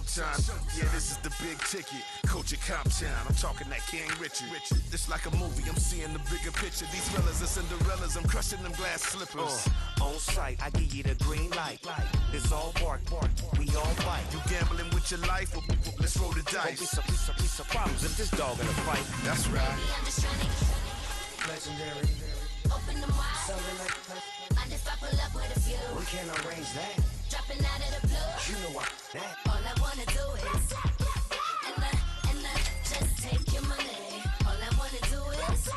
showtime. Yeah, this is the big ticket. Coach at Comptown, I'm talking that King Richard. This like a movie, I'm seeing the bigger picture. These fellas are Cinderellas, I'm crushing them glass slippers. On sight, I give you the green light. It's all bark, we all fight. You gambling with your life, or let's roll the dice. Be some problems if this dog in a fight. That's right. Baby, I'm just trying to Legendary. open them wide. Something like Mind if I pull up with a few? we can't arrange that. Dropping out of the blue. You know that. All I wanna do is and just take your money. All I wanna do is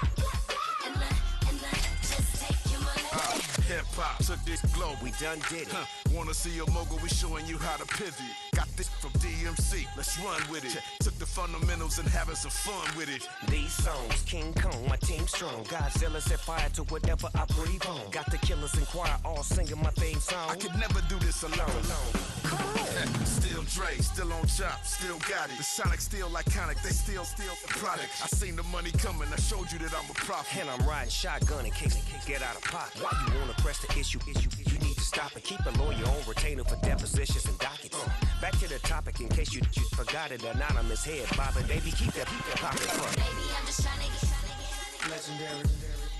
and just take your money. Hip hop took this globe. We done did it. Wanna see a mogul? We showing you how to pivot. Got this from DMC. Let's run with it. Took the fundamentals and having some fun with it. These songs, King Kong, my team strong. Godzilla set fire to whatever I breathe on. Got the killers in choir all singing my theme song. I could never do this alone. Still Dre, still on top, still got it. The Sonic still iconic, they still the product. I seen the money coming, I showed you that I'm a prophet. And I'm riding shotgun in case it get out of pocket. Why you wanna press the issue? You need to stop and keep a lawyer on retainer for depositions and dockets. Back to the topic in case you forgot it. Anonymous head bobbing, baby, keep that popping. Baby, I'm just trying to get Legendary.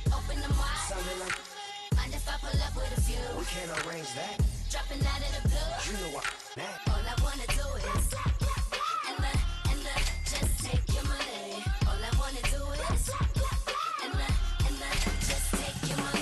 open them wide. Something like Mind if I pull up with a few? we can't arrange that. Dropping out of the blue. You know that. All I wanna do is and just take your money. All I wanna do is and just take your money.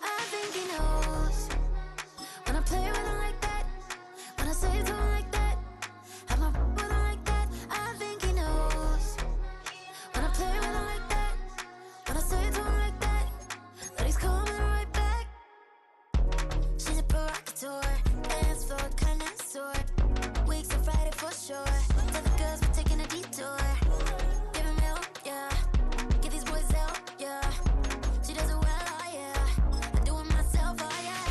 I think he knows when I play with him like that, when I say it to him like that, have my with him like that. I think he knows when I play with him like that, when I say it to him like that, that he's coming right back. She's a provocateur, dance floor connoisseur, weeks of Friday for sure. Tell the girls we're taking a detour. Give him help, yeah. Give these boys help, yeah. She does it well, oh yeah. I do it myself, oh yeah.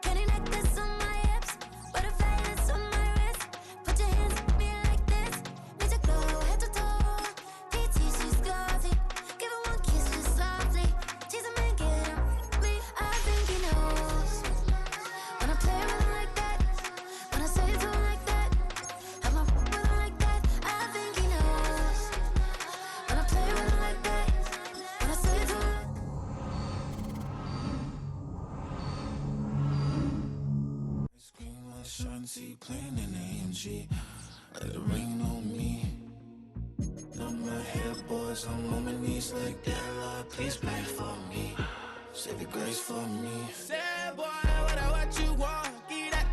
Candy necklace on my hips, butterflies on my wrist. Put your hands on me like this. Need to glow head to toe. PT, she's glossy. Give her one kiss just softly. Tease him and get him me. I think he knows when I play with him like that, when I say it to him like that, have my with him like that. I think he knows when I play with him like that, when I say it to him. Scream like Shanti playing in AMG. Let it rain on me. Numb my head, boys. I'm on my knees like that. Lord, please pray for me. Save your grace for me. Say, boy, what you want? Get that,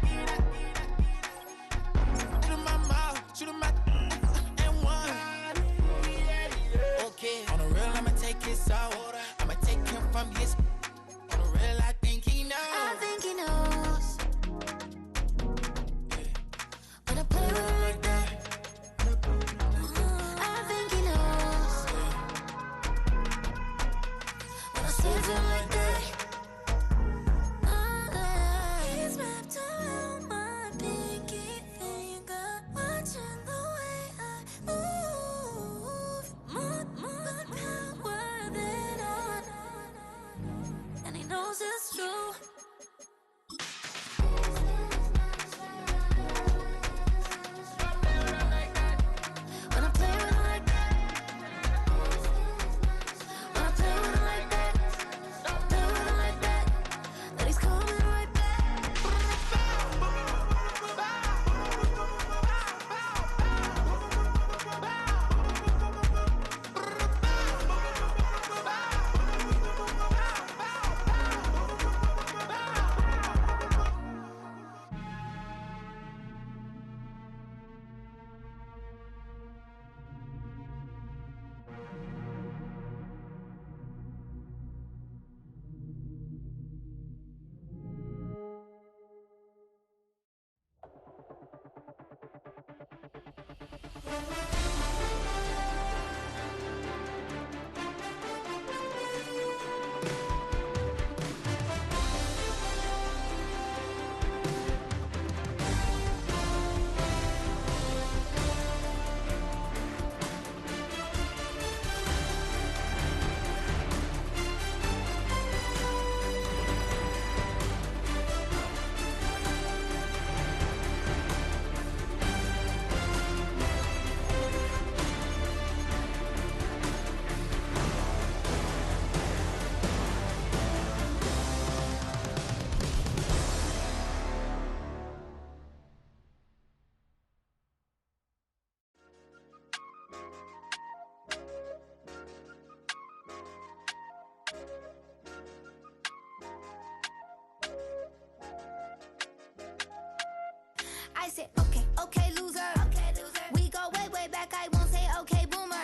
I said, okay, okay, loser. Okay, loser. We go way, way back. I won't say okay, boomer.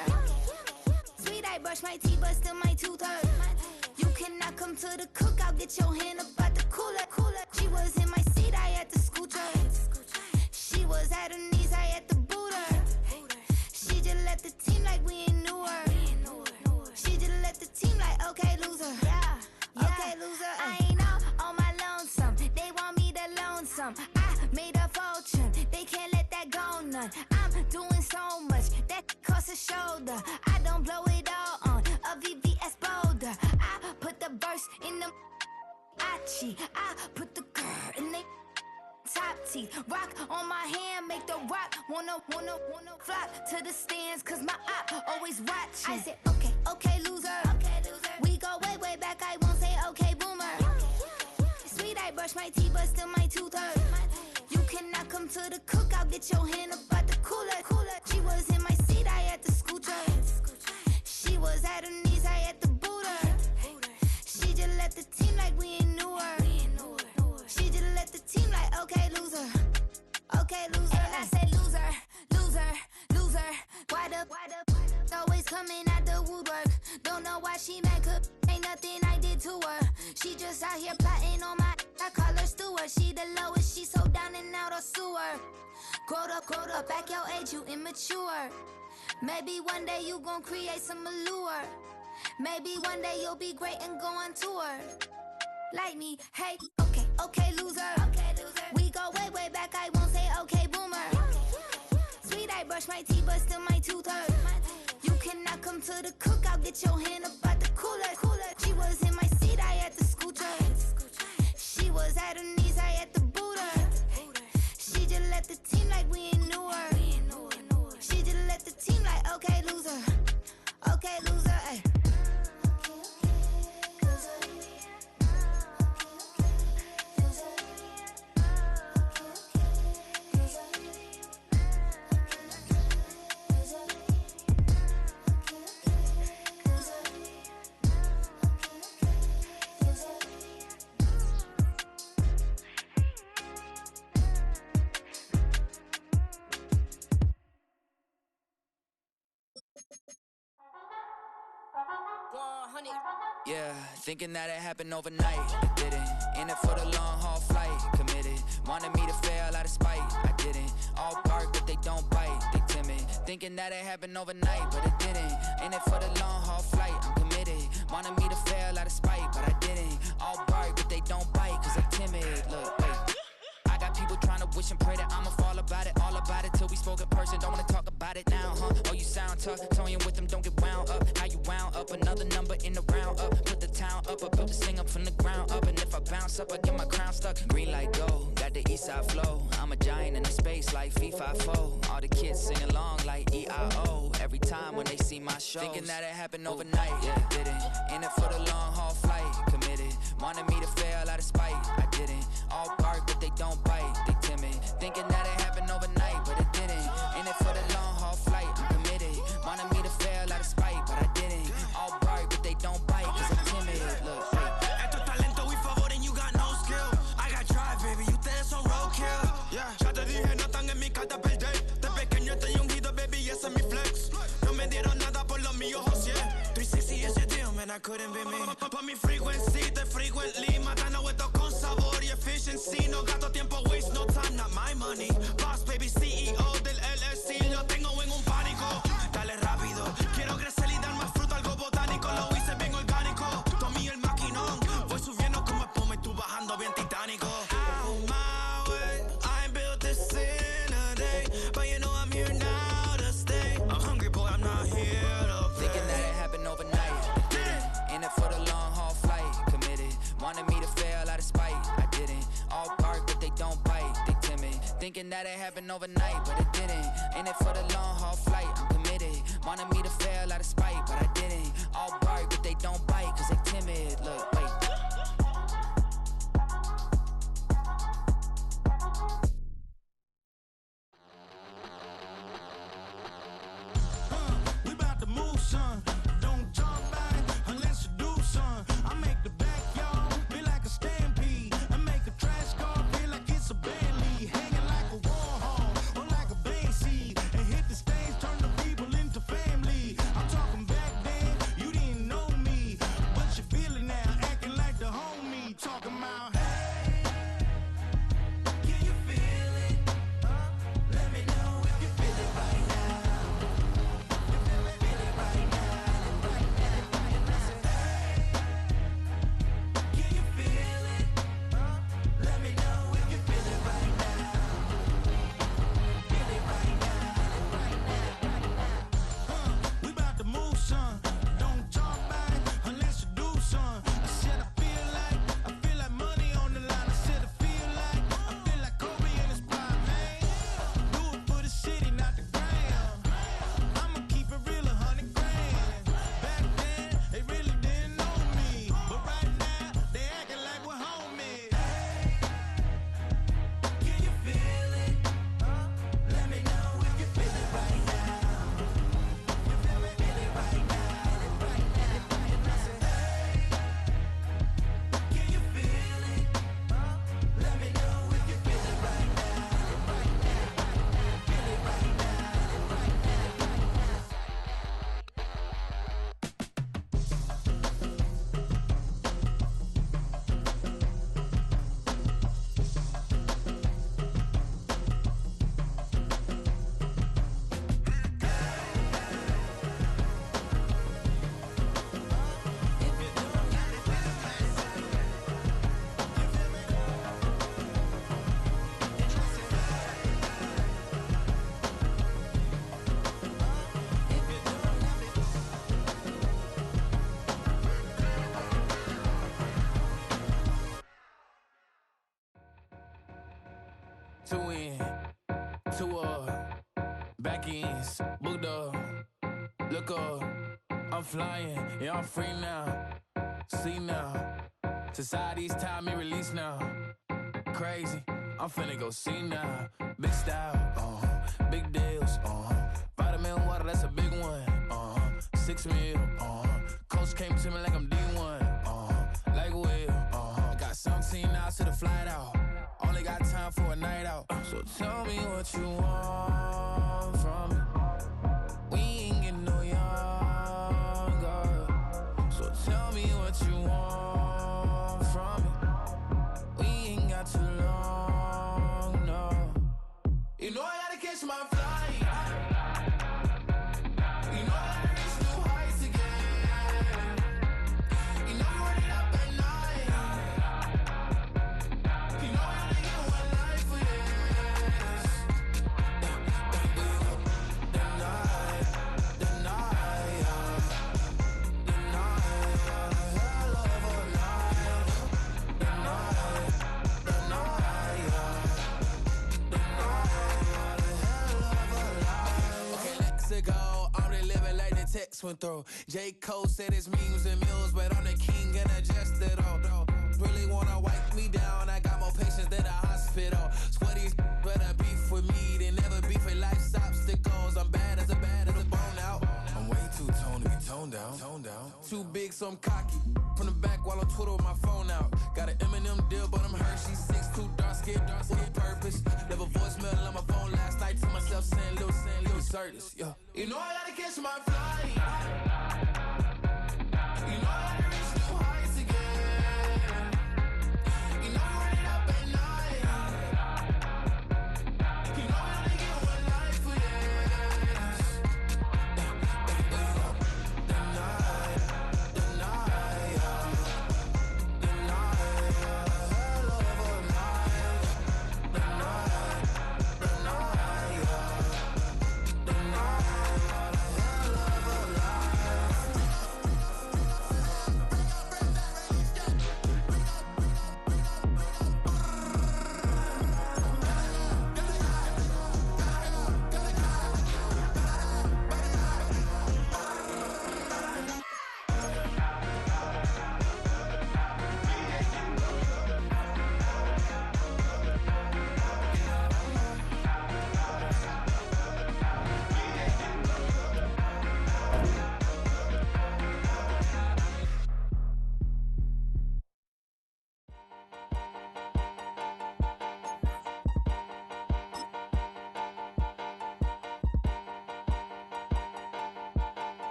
Sweet, I brush my teeth, but still my tooth hurt. You cannot come to the cookout. Get your hand up at the cooler. She was in my seat. I had to scoot her. She was at her knees. I had to boot her. She just left the team like we ain't knew her. She just left the team like okay, loser. Yeah. Okay, loser. I ain't out on my lonesome. They want me to loan some. I made a fortune. They can't let that go none. I'm doing so much that costs a shoulder. I don't blow it all on a VVS boulder. I put the verse in the Achi. I put the girl in the top teeth. Rock on my hand, make the rock wanna flock to the stands, cause my op always watching. I said, okay, okay, loser. Okay, loser. We go way, way back. I won't say okay, boomer. Sweet, I brush my teeth, but still my tooth hurt. You cannot come to the cookout. Get your hand up at the cooler. She was in my seat. I had to scoot her. She was at her knees. I had to boot her. She just left the team like we ain't knew her. She just left the team like okay, loser. Okay, loser. And I said loser, loser, loser. Why the always coming out the woodwork? Don't know why she mad, cause ain't nothing I did to her. She just out here plotting on my, I call her steward. She the lowest, she so down and out of sewer. Growed up, back your age, you immature. Maybe one day you gon' create some allure. Maybe one day you'll be great and go on tour. Like me, hey, okay, okay, loser. Okay, loser. We go way, way back, I won't say okay, boomer. Sweet, I brush my teeth, but still my tooth hurt. You cannot come to the cookout. Get your hand up at the cooler. She was in my seat. I had to scoot her. She was at her knees. I had to boot her. She just left the team like we ain't knew her. She just left the team like okay, loser. Okay, loser. Ay. Yeah, thinking that it happened overnight, it didn't. In it for the long haul flight, committed. Wanted me to fail out of spite, I didn't. All bark but they don't bite, they timid. Thinking that it happened overnight, but it didn't. In it for the long haul flight, I'm committed. Wanted me to fail out of spite, but I didn't. All bark but they don't bite, cause they timid. Look, wait. I got people trying to wish and pray that I'ma fall about it. All about it till we spoke in person, don't wanna talk about it now, huh? Oh, you sound tough, toying with them, don't get wound up. How you wound up, another number in the round up. Put the town up, I built this thing up from the ground up. And if I bounce up, I get my crown stuck. Green light go, got the east side flow. I'm a giant in the space like FIFA4. All the kids sing along like E-I-O. Every time when they see my shows. Thinking that it happened overnight, yeah, didn't. In it for the long haul flight, committed. Wanted me to fail out of spite, I didn't. All bark but they don't bite, they timid. Thinking that it happened overnight, but it didn't. In it for the long haul flight, I'm committed. Wanted me to fail out of spite, but I didn't. All bark but they don't bite, cause I'm timid. Look, esto es talento y favor and you got no skill. I got drive, baby, ustedes son roadkill. Yeah, ya te dije, no están en mi carta perder. De pequeño estoy ungido, baby, ese es mi flex. No me dieron nada por lo mío, José. 360 is your deal, man, I couldn't be me. Pa' mi frequency, te frequently. Matando esto con sabor y efficiency. No gasto tiempo, waste no time, not my money. Boss, baby, CEO del LLC. Lo tengo en un Thinking that it happened overnight, but it didn't. In it for the long haul flight, I'm committed. Wanted me to fail out of spite, but I didn't. All bark, but they don't bite, cause they timid. Look, wait. We about to move, son. Don't talk back unless you do, son. I make the backyard feel like a stampede. I make a trash car feel like it's a Bentley. Hanging like a Warhol or like a Banksy. And hit the stage, turn the people into family. I'm talking back then, you didn't know me. But you feel it now, acting like the homie. Talking about, hey, can you feel it? Let me know if you feel it right now. We about to move, son. Don't talk back unless you do, son. I said I feel like money on the line. I said I feel like Kobe in his prime, man. Do it for the city, not the gram. I'ma keep it real, 100 grand. Back then, they really didn't know me, but right now, they acting like we're homies. Can you feel it? Let me know if you feel it right now. You feel it right now. Can you feel it? Let me know if you feel it right now. Feel it right now. Two in, two back ends, booked up, look up, I'm flying, yeah I'm free now, see now, society's time me release now, crazy, I'm finna go see now, big style, big deals, vitamin water, that's a big one, 6 mil, coach came to me like I'm D1, like Will, got 17 hours to the flight out. Only got time for a night out. So tell me what you want from me. We ain't getting no younger. So tell me what you want from me. We ain't got too long, no. You know I gotta catch my flight. You know I gotta reach new heights again. You know you running up at night. You know I only get one life for this. The night, hell of a night. The night, okay, let's go. I'm really living like the text went through. J. Cole said it's memes and mills, but I'm the king and adjusted all. Really wanna wipe me down. I got more patience than a hospital. Sweaty better beef with me than never beef with life's obstacles. I'm bad as a bone out. I'm way too toned to be toned down. Too big, so I'm cocky. From the back while on Twitter with my phone out. Got an Eminem deal, but I'm Hershey. 6'2", dark skin with a purpose. Left a voicemail on my phone last night to myself saying, Lil Certis. Yeah. You know I gotta catch my flight. You know I gotta reach new heights again. You know I'm running up at night. You know I only get one life for this. The night, hell of a night. The night, hell of a night.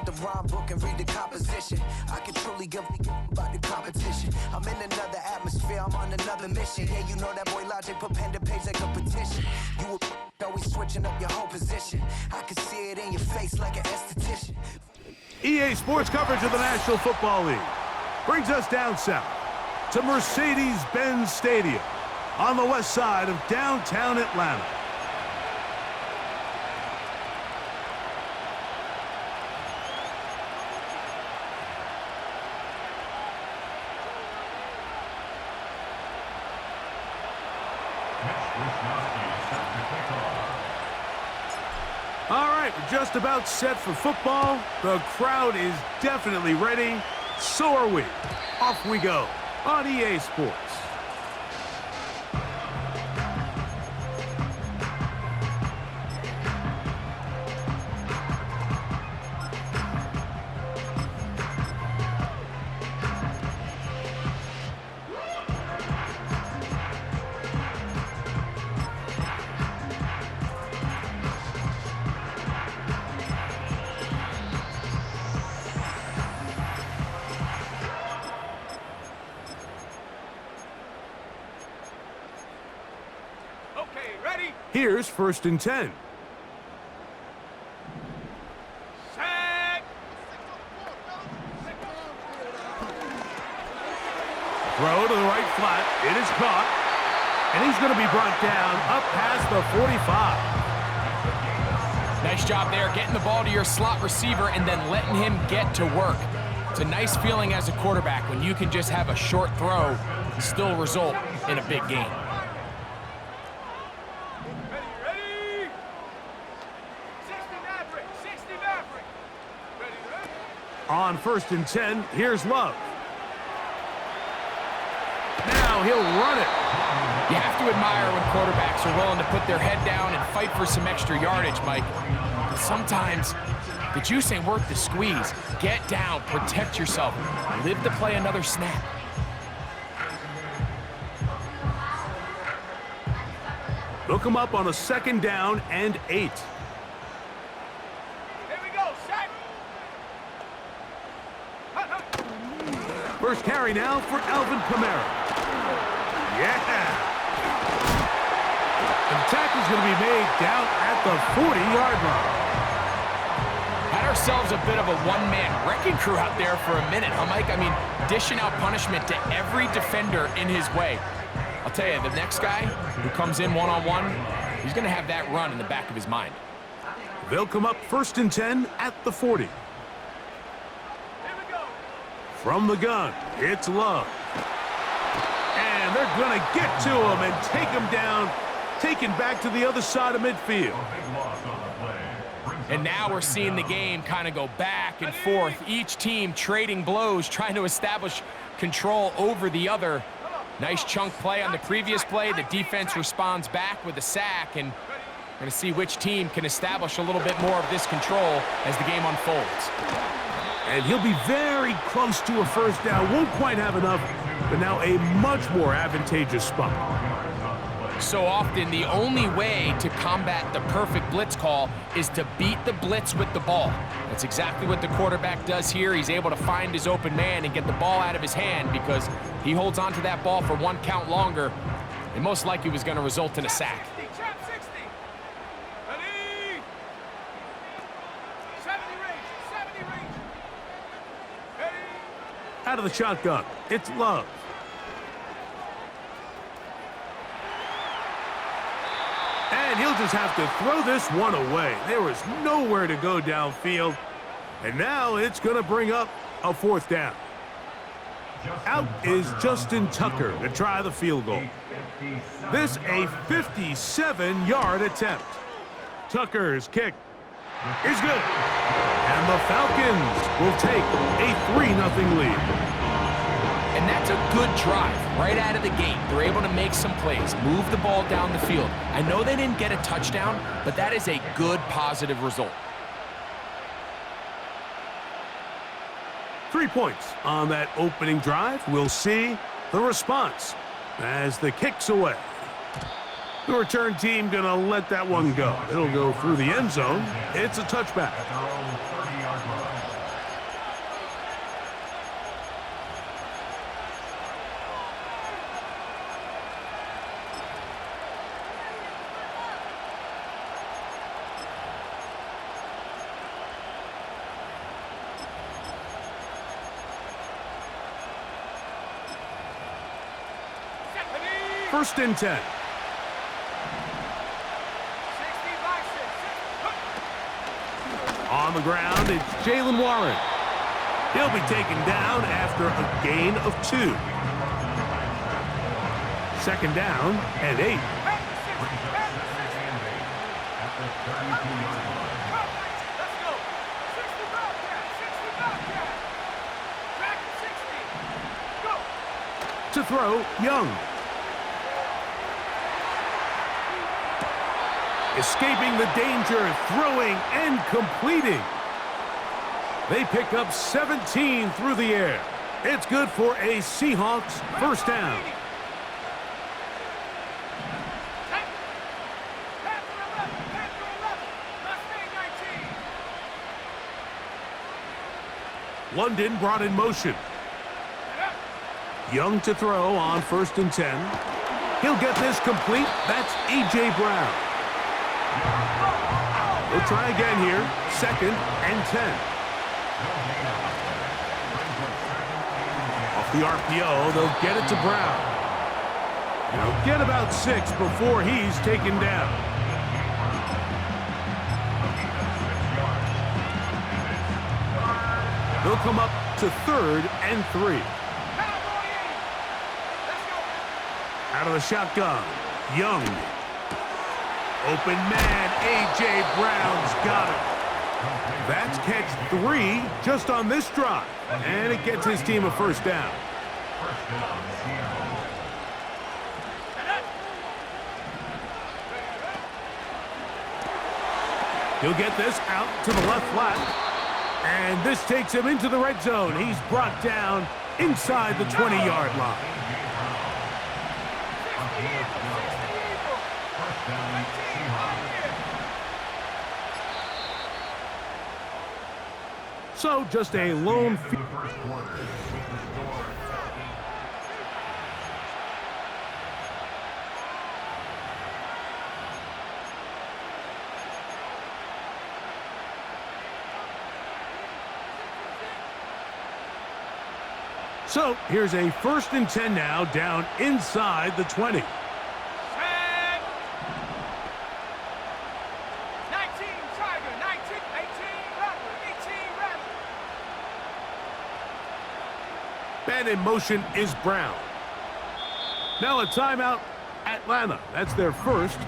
the rhyme book and read the composition. I can truly give about the competition. I'm in another atmosphere, I'm on another mission. Yeah, you know that boy Logic put pen to page like a petition. You always switching up your whole position. I can see it in your face like an esthetician. EA Sports coverage of the National Football League brings us down south to Mercedes-Benz Stadium on the west side of downtown Atlanta. All right, we're just about set for football. The crowd is definitely ready. So are we. Off we go on EA Sports. Here's 1st and 10. Sack! Throw to the right flat. It is caught. And he's going to be brought down up past the 45. Nice job there, getting the ball to your slot receiver and then letting him get to work. It's a nice feeling as a quarterback when you can just have a short throw and still result in a big game. On 1st and 10, here's Love. Now he'll run it. You have to admire when quarterbacks are willing to put their head down and fight for some extra yardage, Mike. But sometimes the juice ain't worth the squeeze. Get down, protect yourself, live to play another snap. Look him up on a 2nd down and 8. First carry now for Alvin Kamara. Yeah! And the tackle's going to be made down at the 40-yard line. Had ourselves a bit of a one-man wrecking crew out there for a minute, huh, Mike? I mean, dishing out punishment to every defender in his way. I'll tell you, the next guy who comes in one-on-one, he's going to have that run in the back of his mind. They'll come up 1st and 10 at the 40. From the gun, it's Love. And they're going to get to him and take him down, taken back to the other side of midfield. And now we're seeing the game kind of go back and forth, each team trading blows, trying to establish control over the other. Nice chunk play on the previous play. The defense responds back with a sack, and we're going to see which team can establish a little bit more of this control as the game unfolds. And he'll be very close to a 1st down. Won't quite have enough, but now a much more advantageous spot. So often, the only way to combat the perfect blitz call is to beat the blitz with the ball. That's exactly what the quarterback does here. He's able to find his open man and get the ball out of his hand because he holds on to that ball for 1 count longer, and most likely was going to result in a sack. Out of the shotgun, it's Love. And he'll just have to throw this one away. There was nowhere to go downfield. And now it's going to bring up a 4th down. Out is Justin Tucker to try the field goal. This a 57-yard attempt. Tucker's kick is good. And the Falcons will take a 3-0 lead. And that's a good drive right out of the gate. They're able to make some plays, move the ball down the field. I know they didn't get a touchdown, but that is a good, positive result. 3 points on that opening drive. We'll see the response as the kick's away. The return team going to let that one go. It'll go through the end zone. It's a touchback. First and 10. On the ground, it's Jalen Warren. He'll be taken down after a gain of 2. Second down and 8. To throw, Young. Escaping the danger, throwing and completing. They pick up 17 through the air. It's good for a Seahawks first down. London brought in motion. Young to throw on first and 10. He'll get this complete. That's A.J. Brown. We'll try again here. Second and 10. Off the RPO, they'll get it to Brown. They'll get about 6 before he's taken down. They'll come up to third and 3. Out of the shotgun, Young. Open man, A.J. Brown's got it. That's catch 3 just on this drive, and it gets his team a first down. He'll get this out to the left flat. And this takes him into the red zone. He's brought down inside the 20-yard line. So just a lone field. So here's a first and 10 now, down inside the 20. 19, Tiger, 19, 18, Rattler, 18, Rattler. Man in motion is Brown. Now a timeout, Atlanta. That's their first.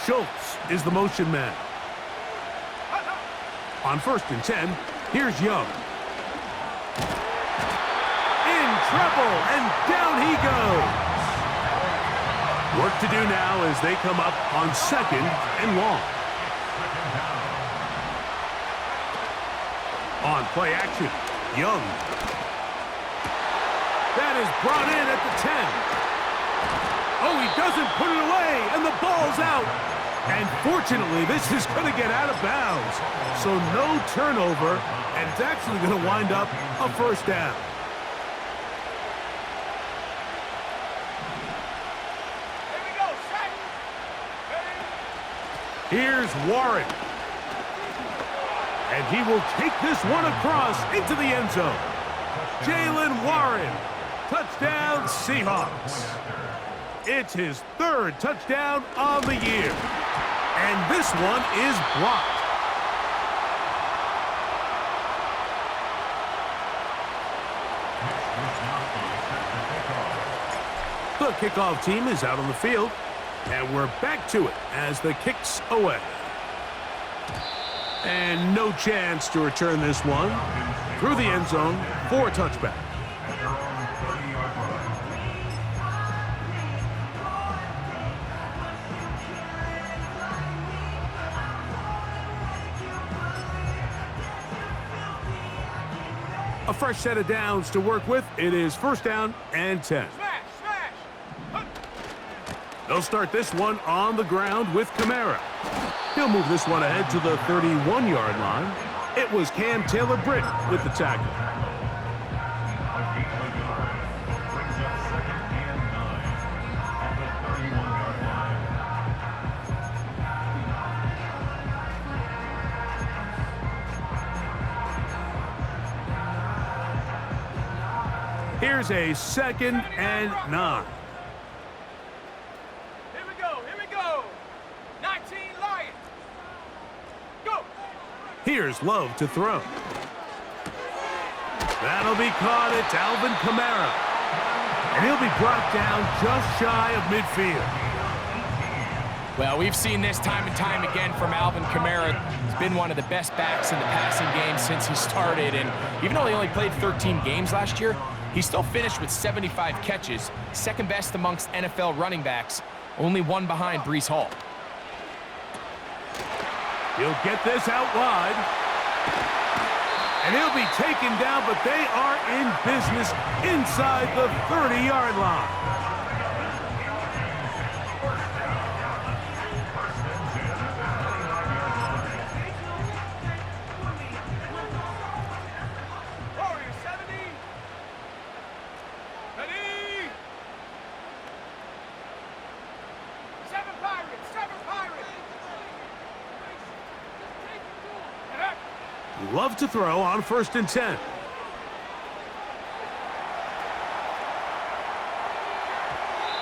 Schultz is the motion man. On first and 10, here's Young. In trouble, and down he goes. Work to do now as they come up on second and long. On play action, Young. That is brought in at the 10. Oh, he doesn't put it away, and the ball's out. And fortunately, this is going to get out of bounds. So no turnover, and it's actually going to wind up a first down. Here we go, set. Here's Warren. And he will take this one across into the end zone. Jalen Warren. Touchdown, Seahawks. It's his third touchdown on the year. And this one is blocked. The kickoff team is out on the field, and we're back to it as the kick's away. And no chance to return this one through the end zone for a touchback. A fresh set of downs to work with. It is first down and 10. They'll start this one on the ground with Kamara. He'll move this one ahead to the 31-yard line. It was Cam Taylor-Britt with the tackle. Here's a 2nd and 9. Here we go. 19 Lions. Go. Here's Love to throw. That'll be caught. It's Alvin Kamara. And he'll be brought down just shy of midfield. Well, we've seen this time and time again from Alvin Kamara. He's been one of the best backs in the passing game since he started. And even though he only played 13 games last year, he still finished with 75 catches, second best amongst NFL running backs, only one behind Breece Hall. He'll get this out wide. And he'll be taken down, but they are in business inside the 30-yard line. Love to throw on 1st and 10.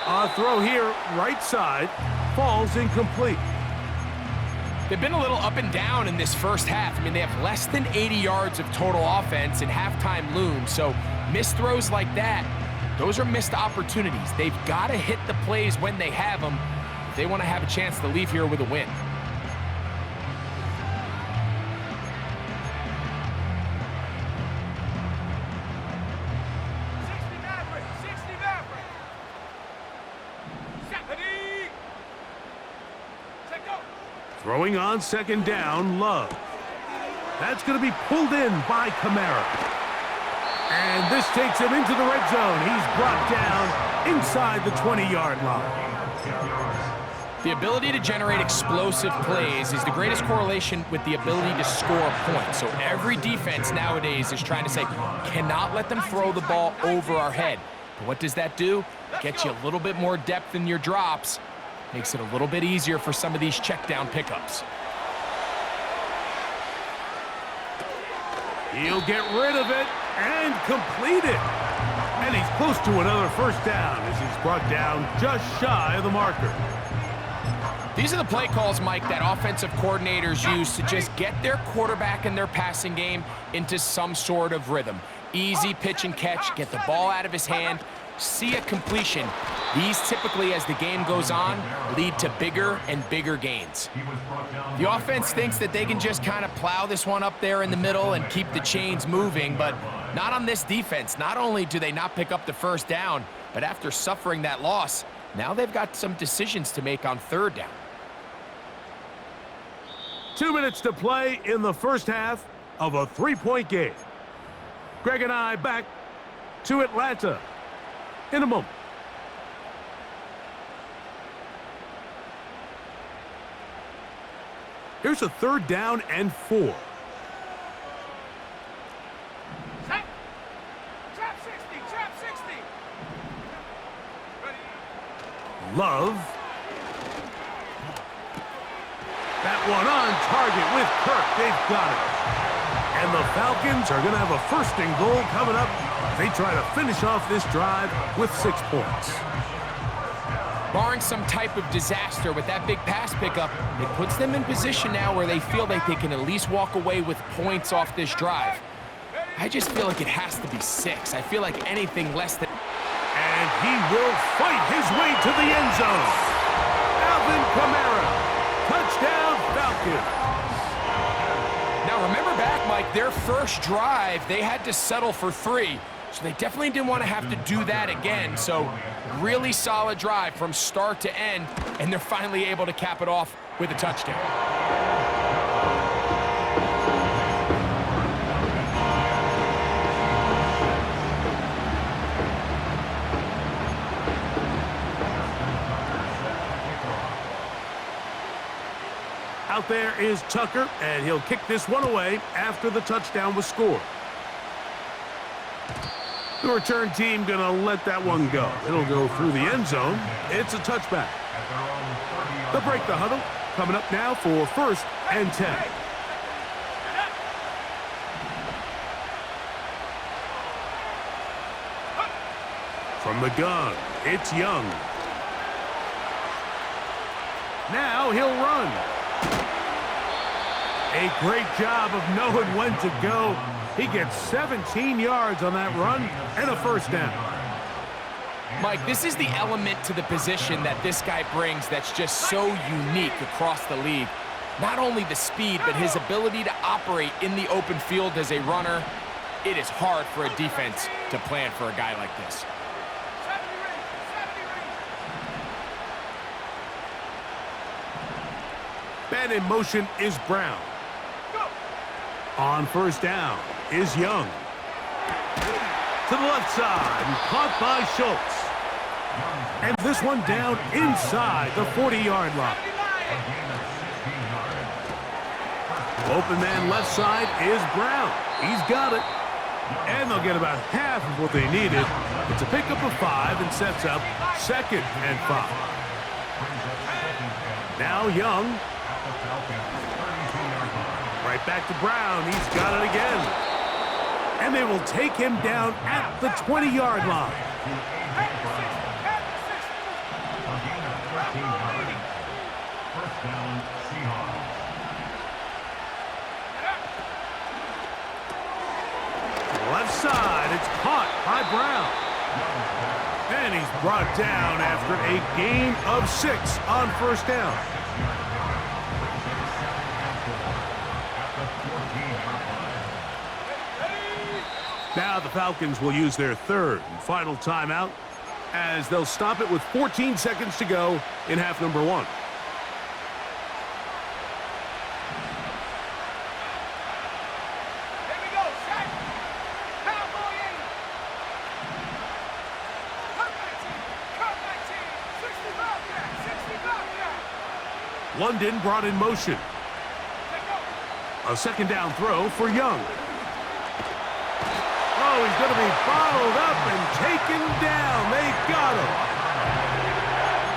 A throw here, right side, falls incomplete. They've been a little up and down in this first half. I mean, they have less than 80 yards of total offense and halftime looms, so missed throws like that, those are missed opportunities. They've got to hit the plays when they have them if they want to have a chance to leave here with a win. Throwing on 2nd down, Love. That's going to be pulled in by Kamara. And this takes him into the red zone. He's brought down inside the 20-yard line. The ability to generate explosive plays is the greatest correlation with the ability to score points. So every defense nowadays is trying to say, cannot let them throw the ball over our head. But what does that do? Get you a little bit more depth in your drops. Makes it a little bit easier for some of these check down pickups. He'll get rid of it and complete it. And he's close to another 1st down as he's brought down just shy of the marker. These are the play calls, Mike, that offensive coordinators use to just get their quarterback and their passing game into some sort of rhythm. Easy pitch and catch, get the ball out of his hand, see a completion. These typically, as the game goes on, lead to bigger and bigger gains. The offense thinks that they can just kind of plow this one up there in the middle and keep the chains moving, but not on this defense. Not only do they not pick up the 1st down, but after suffering that loss, now they've got some decisions to make on 3rd down. 2 minutes to play in the first half of a 3-point game. Greg and I back to Atlanta in a moment. Here's a 3rd down and 4. Trap 60. Ready. Love. That one on target with Kirk. They've got it. And the Falcons are going to have a 1st and goal coming up. They try to finish off this drive with 6 points. Barring some type of disaster with that big pass pickup, it puts them in position now where they feel like they can at least walk away with points off this drive. I just feel like it has to be 6. I feel like anything less than... And he will fight his way to the end zone. Alvin Kamara, touchdown Falcons. Now remember back, Mike, their first drive, they had to settle for 3. So they definitely didn't want to have to do that again. So really solid drive from start to end, and they're finally able to cap it off with a touchdown. Out there is Tucker, and he'll kick this one away after the touchdown was scored. The return team going to let that one go. It'll go through the end zone. It's a touchback. They'll break the huddle. Coming up now for 1st and 10. From the gun, it's Young. Now he'll run. A great job of knowing when to go. He gets 17 yards on that run and a first down. Mike, this is the element to the position that this guy brings that's just so unique across the league. Not only the speed, but his ability to operate in the open field as a runner. It is hard for a defense to plan for a guy like this. Man in motion is Brown. On first down is Young. To the left side, caught by Schultz. And this one down inside the 40-yard line. Open man left side is Brown. He's got it. And they'll get about half of what they needed. It's a pickup of 5 and sets up 2nd and 5. Now Young. Right back to Brown. He's got it again. And they will take him down at the 20-yard line. Left side, it's caught by Brown. And he's brought down after a gain of 6 on first down. Now the Falcons will use their 3rd and final timeout as they'll stop it with 14 seconds to go in half number 1. London brought in motion. A 2nd down throw for Young. Oh, he's going to be bottled up and taken down. They got him.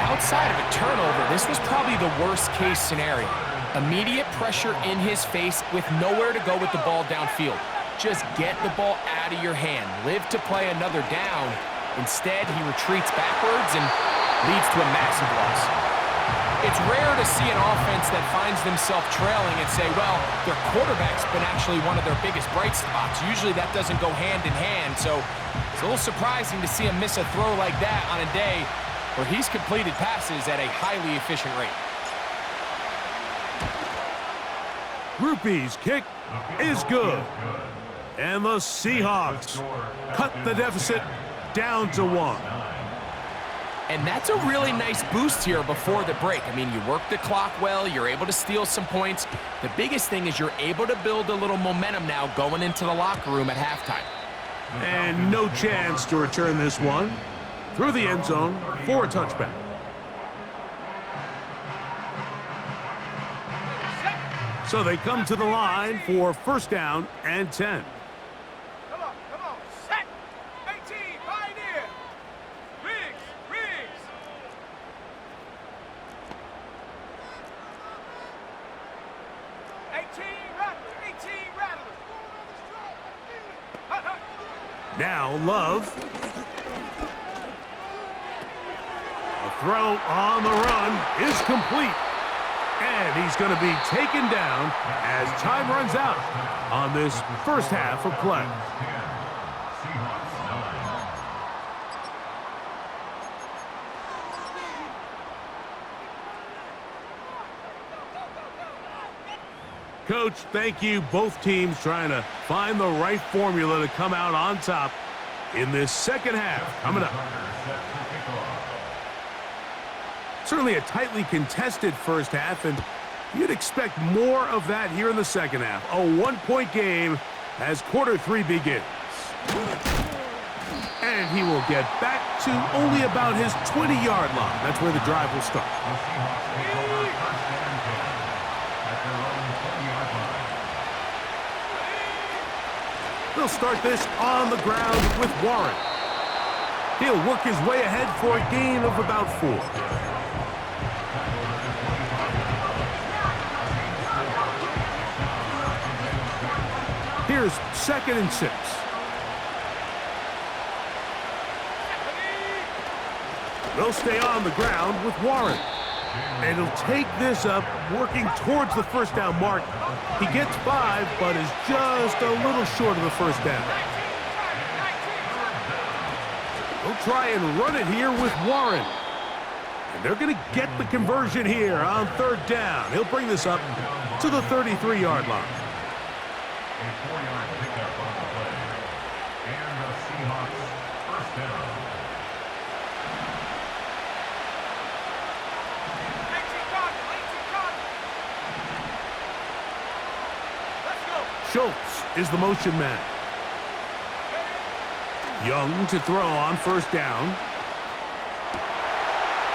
Outside of a turnover, this was probably the worst-case scenario. Immediate pressure in his face with nowhere to go with the ball downfield. Just get the ball out of your hand. Live to play another down. Instead, he retreats backwards and leads to a massive loss. It's rare to see an offense that finds themselves trailing and say, well, their quarterback's been actually one of their biggest bright spots. Usually that doesn't go hand in hand, so it's a little surprising to see him miss a throw like that on a day where he's completed passes at a highly efficient rate. Rupee's kick is good. And the Seahawks cut the deficit down to 1. And that's a really nice boost here before the break. I mean, you work the clock well, you're able to steal some points. The biggest thing is you're able to build a little momentum now going into the locker room at halftime. And no chance to return this one through the end zone for a touchback. So they come to the line for first down and 10. Come on, set, 18, Pioneer, Riggs, 18, Rattler, Now Love. A throw on the run is complete. And he's going to be taken down as time runs out on this first half of play. Coach, thank you. Both teams trying to find the right formula to come out on top in this second half coming up. Certainly a tightly contested first half, and you'd expect more of that here in the second half. A one-point game as quarter 3 begins. And he will get back to only about his 20-yard line. That's where the drive will start. They'll start this on the ground with Warren. He'll work his way ahead for a gain of about 4. Here's 2nd and 6. They'll stay on the ground with Warren. And he'll take this up, working towards the first down mark. He gets 5, but is just a little short of the first down. They'll try and run it here with Warren. And they're going to get the conversion here on 3rd down. He'll bring this up to the 33-yard line. A 4-yard pickup on the play. And the Seahawks first down. Schultz is the motion man. Young to throw on 1st down.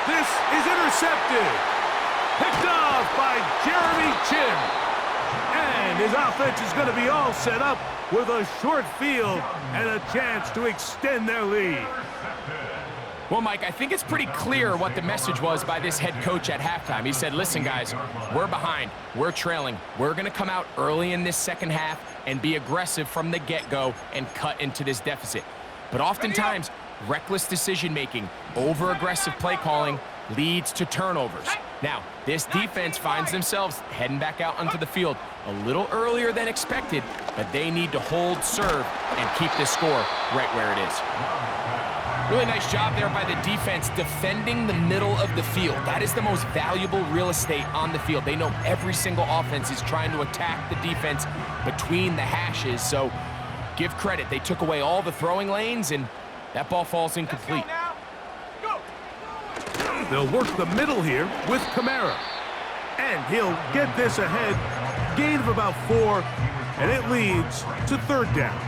This is intercepted. Picked off by Jeremy Chin. And his offense is going to be all set up with a short field and a chance to extend their lead. Well, Mike, I think it's pretty clear what the message was by this head coach at halftime. He said, listen, guys, we're behind. We're trailing. We're going to come out early in this second half and be aggressive from the get-go and cut into this deficit. But oftentimes, reckless decision-making, over-aggressive play calling leads to turnovers. Now, this defense finds themselves heading back out onto the field a little earlier than expected, but they need to hold serve and keep this score right where it is. Really nice job there by the defense defending the middle of the field. That is the most valuable real estate on the field. They know every single offense is trying to attack the defense between the hashes, so give credit. They took away all the throwing lanes, and that ball falls incomplete. They'll work the middle here with Kamara. And he'll get this ahead. Gain of about 4, and it leads to 3rd down.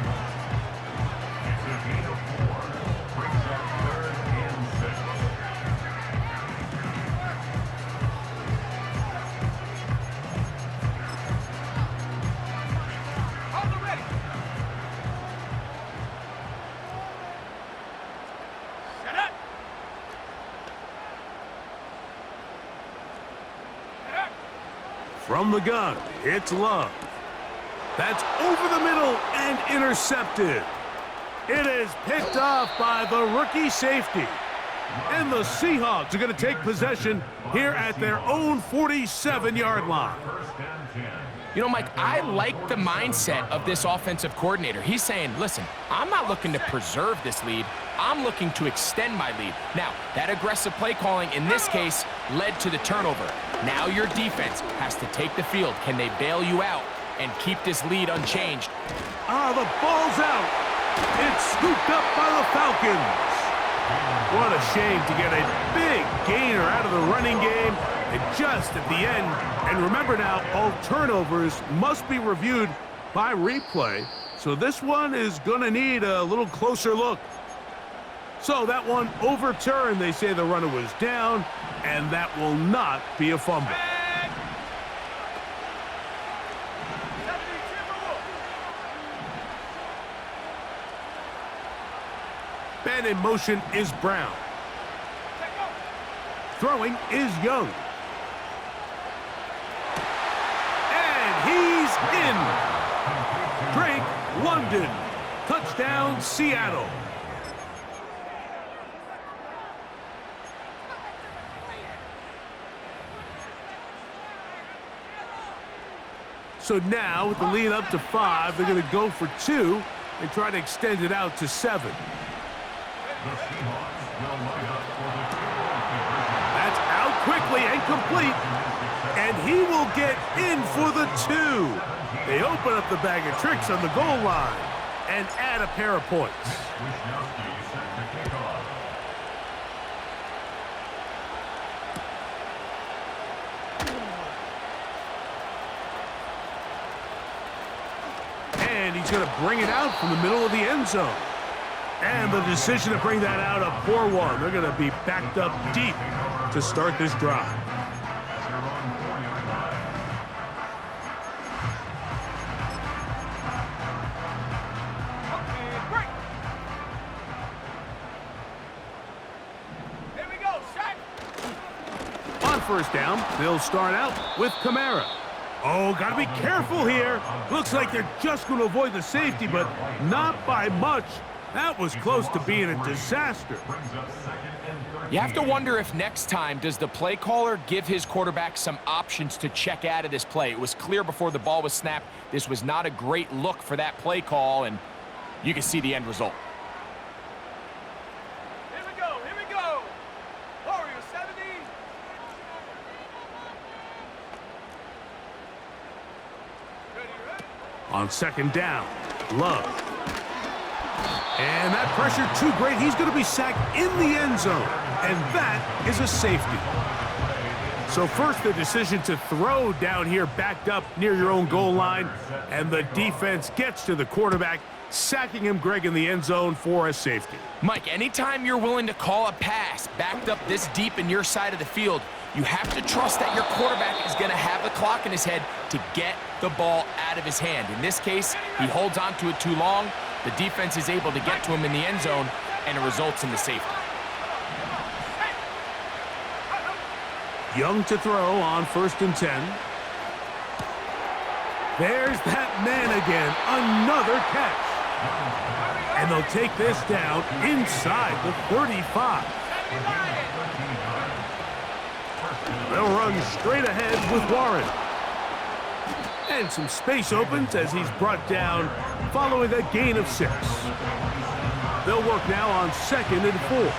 From the gun, it's Love. That's over the middle and intercepted. It is picked off by the rookie safety. And the Seahawks are going to take possession here at their own 47-yard line. You know, Mike, I like the mindset of this offensive coordinator. He's saying, listen, I'm not looking to preserve this lead. I'm looking to extend my lead. Now, that aggressive play calling in this case led to the turnover. Now your defense has to take the field. Can they bail you out and keep this lead unchanged? The ball's out. It's scooped up by the Falcons. What a shame to get a big gainer out of the running game and just at the end. And remember now, all turnovers must be reviewed by replay. So this one is going to need a little closer look. So that one overturned. They say the runner was down, and that will not be a fumble. Man in motion is Brown. Throwing is Young. And he's in. Drake London. Touchdown, Seattle. So now, with the lead up to 5, they're going to go for 2 and try to extend it out to 7. That's out quickly and complete. And he will get in for the 2. They open up the bag of tricks on the goal line and add a pair of points. And he's going to bring it out from the middle of the end zone. And the decision to bring that out, a poor one. They're going to be backed up deep to start this drive. Here we go, set. On 1st down, they'll start out with Kamara. Oh, got to be careful here. Looks like they're just going to avoid the safety, but not by much. That was close to being a disaster. You have to wonder if next time does the play caller give his quarterback some options to check out of this play. It was clear before the ball was snapped. This was not a great look for that play call, and you can see the end result. Here we go, here we go. Warrior 70. Ready, ready? On second down, Love. And that pressure too great. He's going to be sacked in the end zone. And that is a safety. So first the decision to throw down here backed up near your own goal line. And the defense gets to the quarterback, sacking him, Greg, in the end zone for a safety. Mike, anytime you're willing to call a pass backed up this deep in your side of the field, you have to trust that your quarterback is going to have the clock in his head to get the ball out of his hand. In this case, he holds on to it too long. The defense is able to get to him in the end zone, and it results in the safety. Young to throw on 1st and 10. There's that man again. Another catch. And they'll take this down inside the 35. They'll run straight ahead with Warren. And some space opens as he's brought down following a gain of 6. They'll work now on 2nd and 4.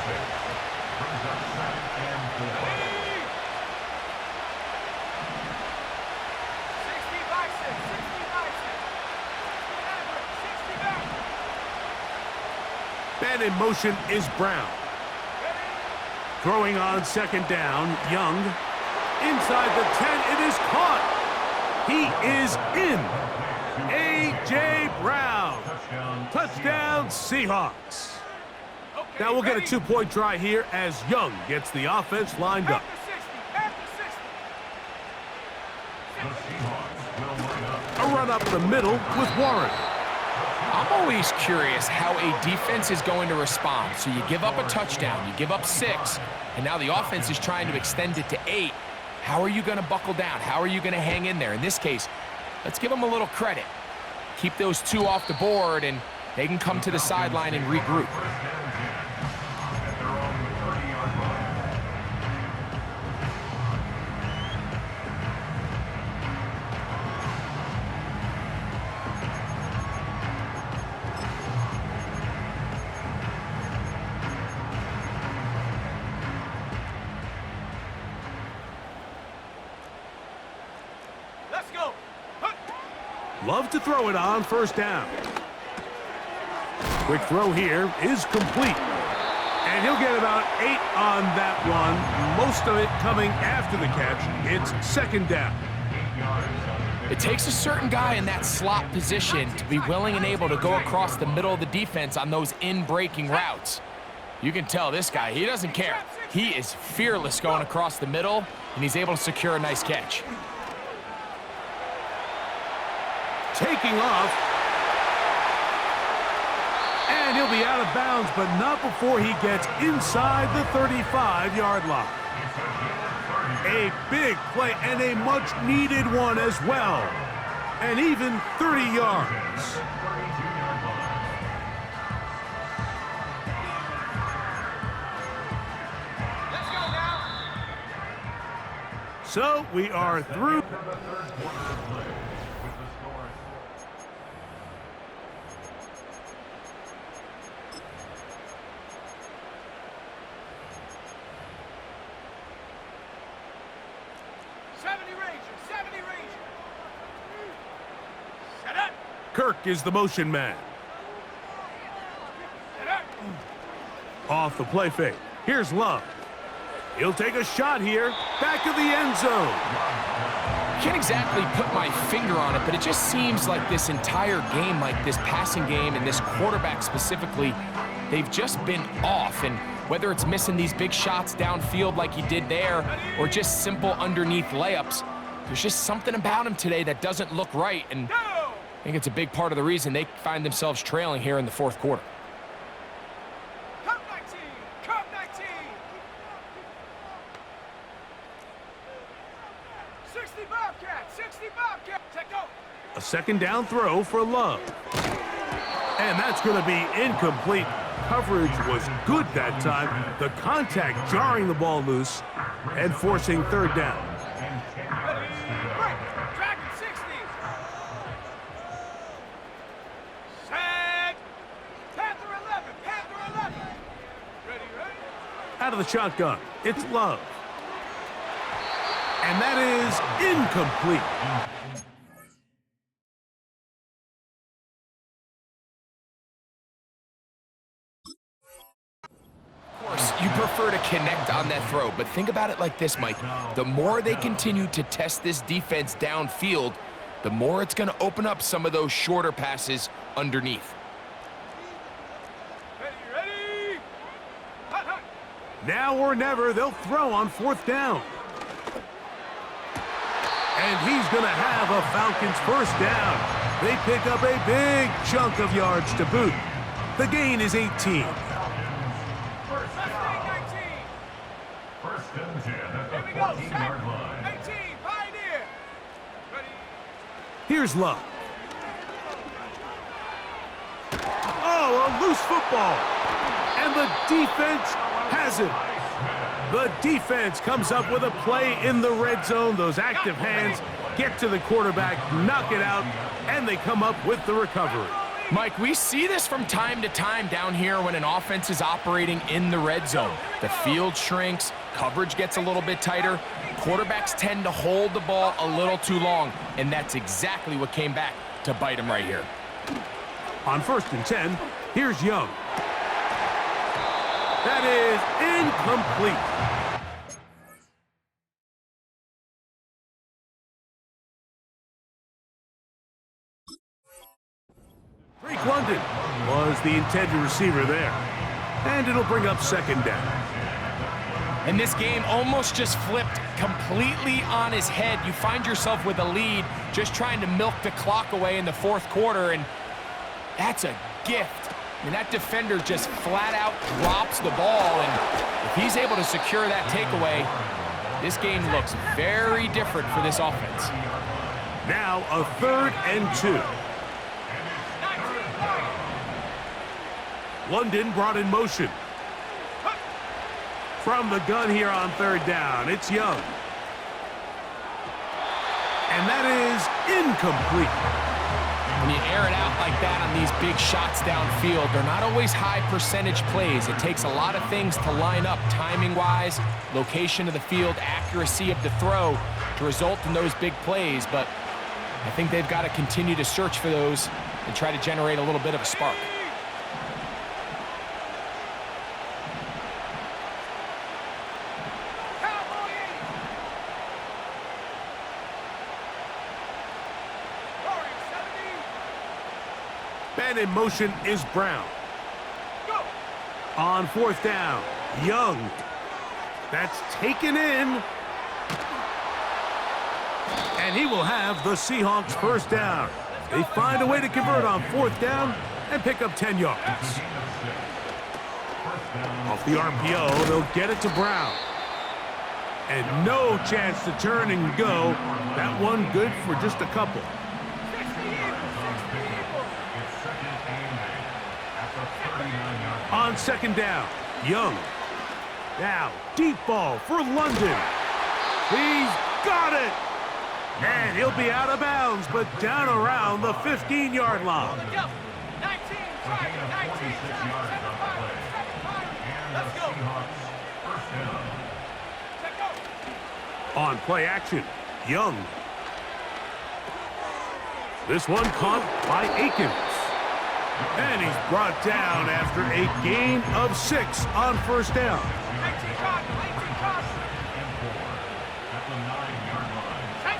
And in motion is Brown. Throwing on 2nd down, Young. Inside the 10, it is caught. He is in. A.J. Brown. Touchdown, Seahawks. Now we'll get a 2-point try here as Young gets the offense lined up. A run up the middle with Warren. I'm always curious how a defense is going to respond. So you give up a touchdown, you give up 6, and now the offense is trying to extend it to 8. How are you going to buckle down? How are you going to hang in there? In this case, let's give them a little credit. Keep those 2 off the board, and they can come to the sideline and regroup. Love to throw it on 1st down. Quick throw here is complete. And he'll get about 8 on that one. Most of it coming after the catch. It's 2nd down. It takes a certain guy in that slot position to be willing and able to go across the middle of the defense on those in-breaking routes. You can tell this guy, he doesn't care. He is fearless going across the middle, and he's able to secure a nice catch. Taking off. And he'll be out of bounds, but not before he gets inside the 35-yard line. A big play and a much-needed one as well. And even 30 yards. Let's go now. So we are through. Kirk is the motion man. Off the play fake. Here's Love. He'll take a shot here. Back of the end zone. Can't exactly put my finger on it, but it just seems like this entire game, like this passing game and this quarterback specifically, they've just been off. And whether it's missing these big shots downfield like he did there or just simple underneath layups, there's just something about him today that doesn't look right. And I think it's a big part of the reason they find themselves trailing here in the 4th quarter. Cup 19, Cup 19. 60 Bobcat, 60 Bobcat. Take go. A 2nd down throw for Love. And that's going to be incomplete. Coverage was good that time. The contact jarring the ball loose and forcing third down. Dragon 60. Set. Panther 11. Panther 11. Ready. Out of the shotgun, it's Love. And that is incomplete. Of course, you prefer to connect on that throw, but think about it like this, Mike. The more they continue to test this defense downfield, the more it's going to open up some of those shorter passes underneath. Ready. Hot, hot. Now or never, they'll throw on fourth down. And he's going to have a Falcons first down. They pick up a big chunk of yards to boot. The gain is 18. First and 10 at the 14-yard line. 18, Pioneer. Ready. Here's Love. Oh, a loose football. And the defense has it. The defense comes up with a play in the red zone. Those active hands get to the quarterback, knock it out, and they come up with the recovery. Mike, we see this from time to time down here when an offense is operating in the red zone. The field shrinks, coverage gets a little bit tighter, quarterbacks tend to hold the ball a little too long, and that's exactly what came back to bite him right here. On first and 10, here's Young. That is incomplete. Drake London was the intended receiver there. And it'll bring up second down. And this game almost just flipped completely on his head. You find yourself with a lead, just trying to milk the clock away in the fourth quarter, and that's a gift. I mean, that defender just flat out drops the ball, and if he's able to secure that takeaway, this game looks very different for this offense. Now a third and 2. London brought in motion. From the gun here on third down, it's Young. And that is incomplete. When you air it out like that on these big shots downfield, they're not always high percentage plays. It takes a lot of things to line up timing-wise, location of the field, accuracy of the throw to result in those big plays. But I think they've got to continue to search for those and try to generate a little bit of a spark. Man in motion is Brown. Go. On fourth down, Young. That's taken in. And he will have the Seahawks first down. They find a way to convert on fourth down and pick up 10 yards. Off the RPO, they'll get it to Brown. And no chance to turn and go. That one good for just a couple. On second down, Young. Now, deep ball for London. He's got it. And he'll be out of bounds, but down around the 15-yard line. 19, 19, let's go. On play action, Young. This one caught by Akins. And he's brought down after a gain of 6 on first down. 19 caught. At the 9-yard line.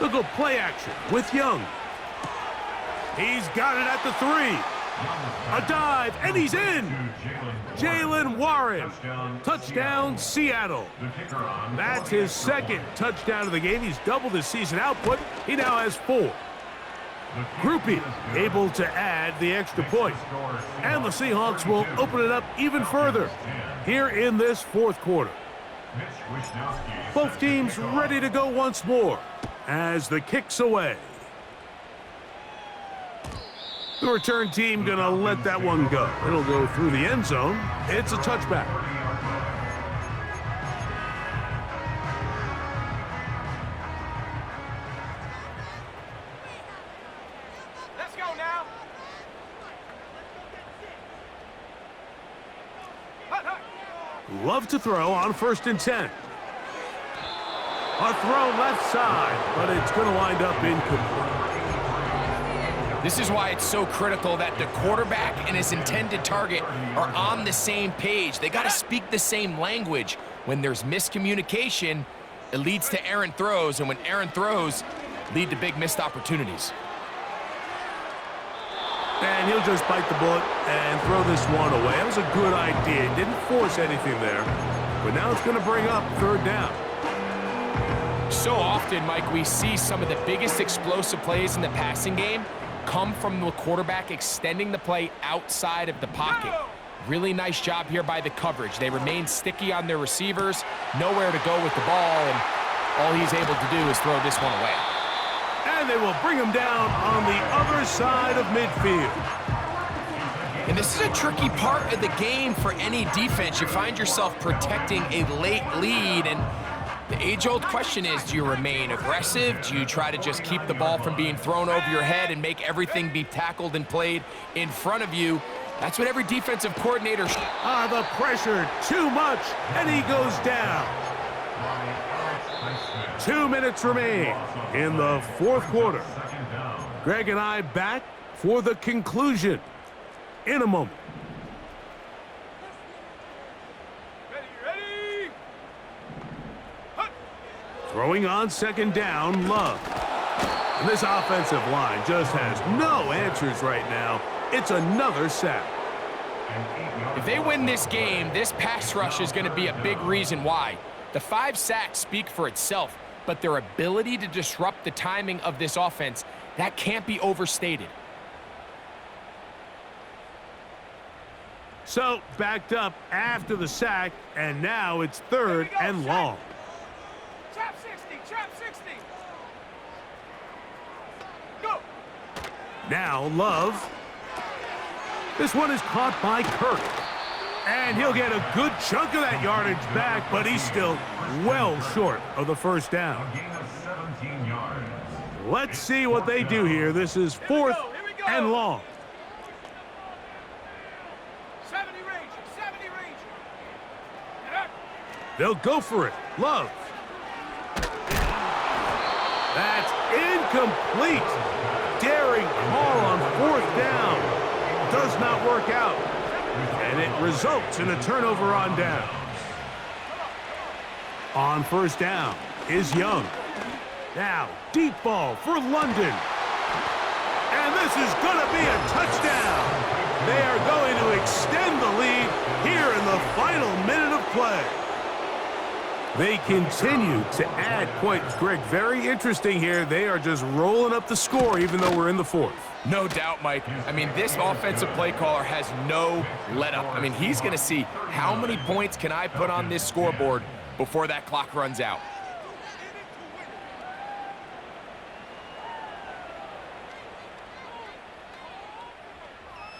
They'll go play action with Young. He's got it at the 3. A dive, and he's in. Jalen Warren. Touchdown, Seattle. That's his second touchdown of the game. He's doubled his season output. He now has 4. Groupie able to add the extra point. And the Seahawks will open it up even further here in this fourth quarter. Both teams ready to go once more as the kick's away. The return team gonna let that one go. It'll go through the end zone. It's a touchback. Let's go now. Love to throw on 1st and 10. A throw left side, but it's going to wind up incomplete. This is why it's so critical that the quarterback and his intended target are on the same page. They got to speak the same language. When there's miscommunication, it leads to errant throws, and when errant throws lead to big missed opportunities. And he'll just bite the bullet and throw this one away. That was a good idea. Didn't force anything there, but now it's going to bring up 3rd down. So often, Mike, we see some of the biggest explosive plays in the passing game come from the quarterback extending the play outside of the pocket. Really nice job here by the coverage. They remain sticky on their receivers, nowhere to go with the ball, and all he's able to do is throw this one away. And they will bring him down on the other side of midfield. And this is a tricky part of the game for any defense. You find yourself protecting a late lead, and the age-old question is, do you remain aggressive? Do you try to just keep the ball from being thrown over your head and make everything be tackled and played in front of you? That's what every defensive coordinator... The pressure, too much, and he goes down. 2 minutes remain in the 4th quarter. Greg and I back for the conclusion in a moment. Ready. Throwing on 2nd down, Love. And this offensive line just has no answers right now. It's another sack. If they win this game, this pass rush is going to be a big reason why. The 5 sacks speak for itself, but their ability to disrupt the timing of this offense, that can't be overstated. So, backed up after the sack, and now it's 3rd and long. Trap 60. Go. Now, Love. This one is caught by Kirk. And he'll get a good chunk of that yardage back, but he's still well short of the 1st down. Let's see what they do here. This is 4th and long. 70 range. They'll go for it. Love. That's incomplete. Daring call on 4th down. Does not work out. And it results in a turnover on downs. On 1st down is Young. Now, deep ball for London. And this is going to be a touchdown. They are going to extend the lead here in the final minute of play. They continue to add points. Greg, very interesting here. They are just rolling up the score even though we're in the 4th. No doubt, Mike. I mean, this offensive play caller has no let-up. I mean, he's going to see how many points can I put on this scoreboard before that clock runs out.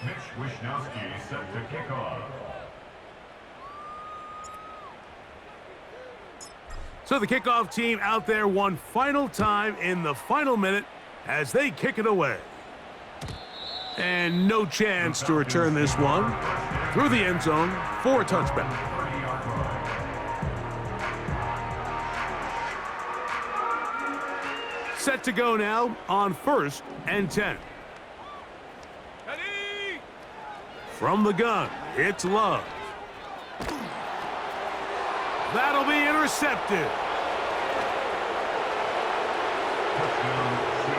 Mitch Wishnowsky set to kick off. So the kickoff team out there one final time in the final minute as they kick it away. And no chance to return this one through the end zone for a touchback. Set to go now on 1st and 10. Ready. From the gun, it's Love. That'll be intercepted.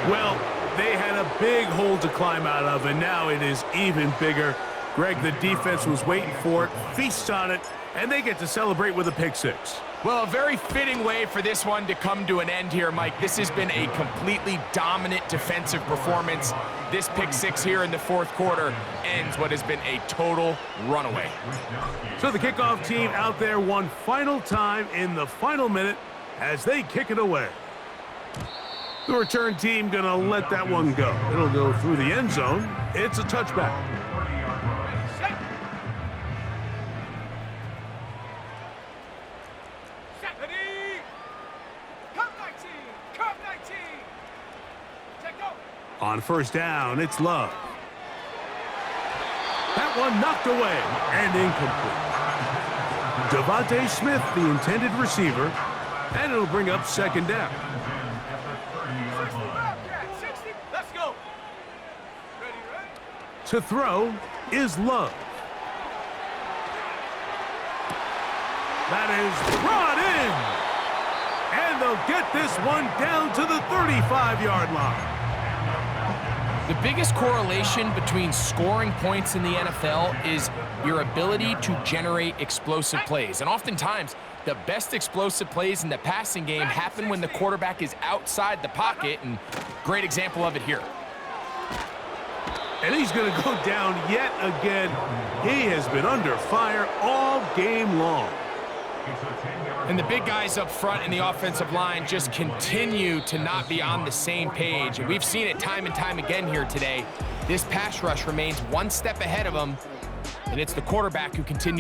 Well, they had a big hole to climb out of, and now it is even bigger. Greg, the defense was waiting for it, feasts on it, and they get to celebrate with a pick six. Well, a very fitting way for this one to come to an end here, Mike. This has been a completely dominant defensive performance. This pick six here in the fourth quarter ends what has been a total runaway. So the kickoff team out there one final time in the final minute as they kick it away. The return team gonna let that one go. It'll go through the end zone. It's a touchback. On first down, it's Love. That one knocked away and incomplete. Devontae Smith, the intended receiver, and it'll bring up second down. 60, let's go. Ready? To throw is Love. That is brought in. And they'll get this one down to the 35-yard line. The biggest correlation between scoring points in the NFL is your ability to generate explosive plays. And oftentimes, the best explosive plays in the passing game happen when the quarterback is outside the pocket, and great example of it here. And he's going to go down yet again. He has been under fire all game long. And the big guys up front in the offensive line just continue to not be on the same page. And we've seen it time and time again here today. This pass rush remains one step ahead of them, and it's the quarterback who continues